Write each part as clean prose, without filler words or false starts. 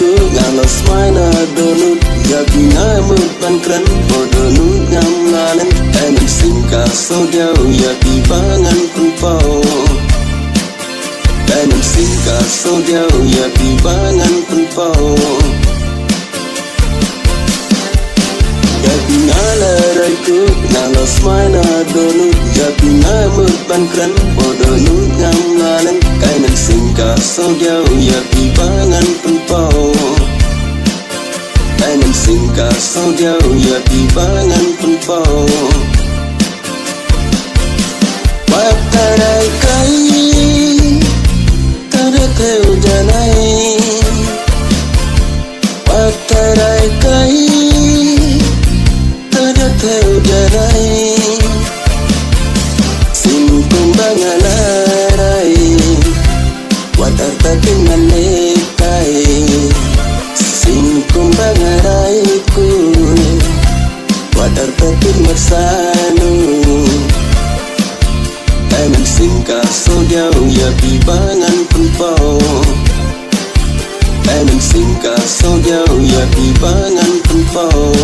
ku ngalos maina donut Gabina mepankran bodonut ngamlalan Enak singka sodiau ya pibangan kumpau Enak singka sodiau ya pibangan kumpau Gabina larai ku ngalos maina donut Gabina mepankran bodonut ngamlalan Enak singka sodiau ya pibangan kumpau Enak singka sodiau ya pibangan kumpau Watarai kai tada teu janai Watarai kai tada teu janai Simpung bangalarai Watar takin malekai Simpung bangaraiku Watar takin marsanu Enak singka sodiau ya pibangan kumpau Enak singka sodiau ya pibangan kumpau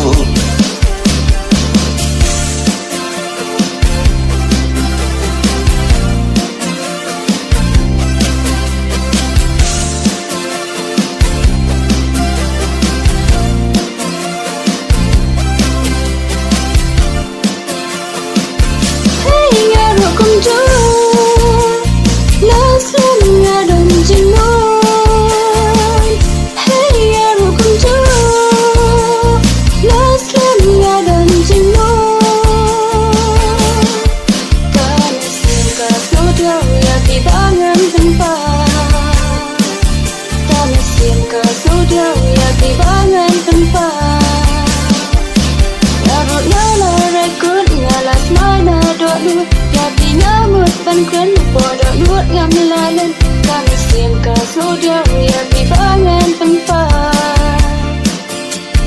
Kan bodoh nuat ngamlalan kami simka sodiau ya pibangan tempat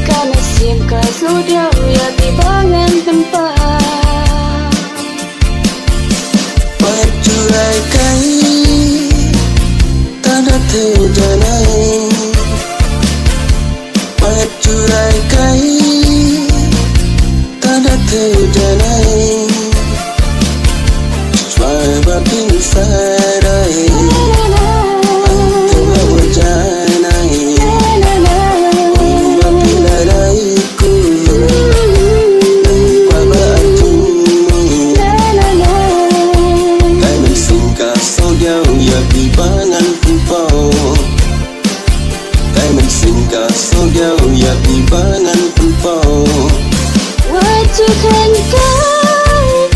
kami simka sodiau ya pibangan tempat Pacurai kai tanda teu janai Pacurai kai tanda teu janai Batin sarai Antara wajanai Bapilaraiku Nangkwa bajumu Enak singka sodiau ya pibangan kumpau Enak singka sodiau ya pibangan kumpau Wajukan kau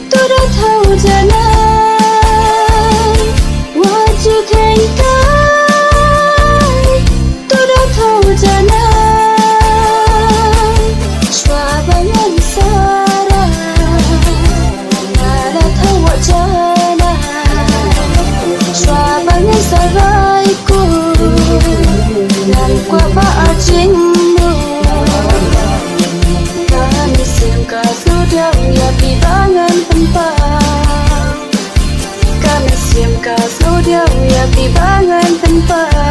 Tudah tahu jalan Wajukan kau Tudah tahu jalan Swabangan sarah Nada tahu jalan Swabangan saraiku Nangkwa baajingmu Kami singka sodiau ya pibangan tempat Kami simka sodiau ya pibangan tempat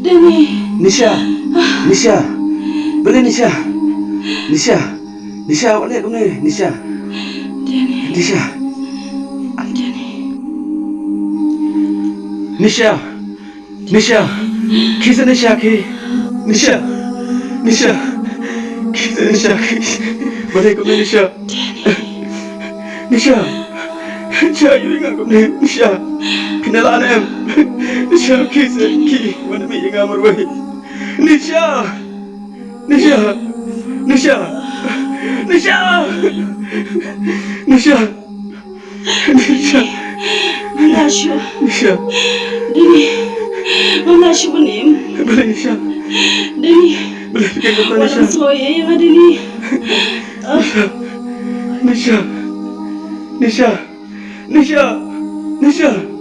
Demi Nisha, Nisha, boleh Nisha, Nisha, Nisha, awak lihat ni, Nisha, Nisha, Nisha, Nisha, kisah Nisha ki, Nisha, Nisha, kisah Nisha ki, boleh ni Nisha, Nisha, Nisha, you ingat ni Nisha, kenalan em, Nisha kisah ki, mana mi ingat marwai. Nisha! Nisha! Nisha! Nisha! Nisha! Nisha! Malasya Nisha! Dini Malasya benim Boleh Nisha? Dini Boleh fikir kata Nisha? Walang soya yang ada ni Nisha! Nisha! Nisha! Nisha! Nisha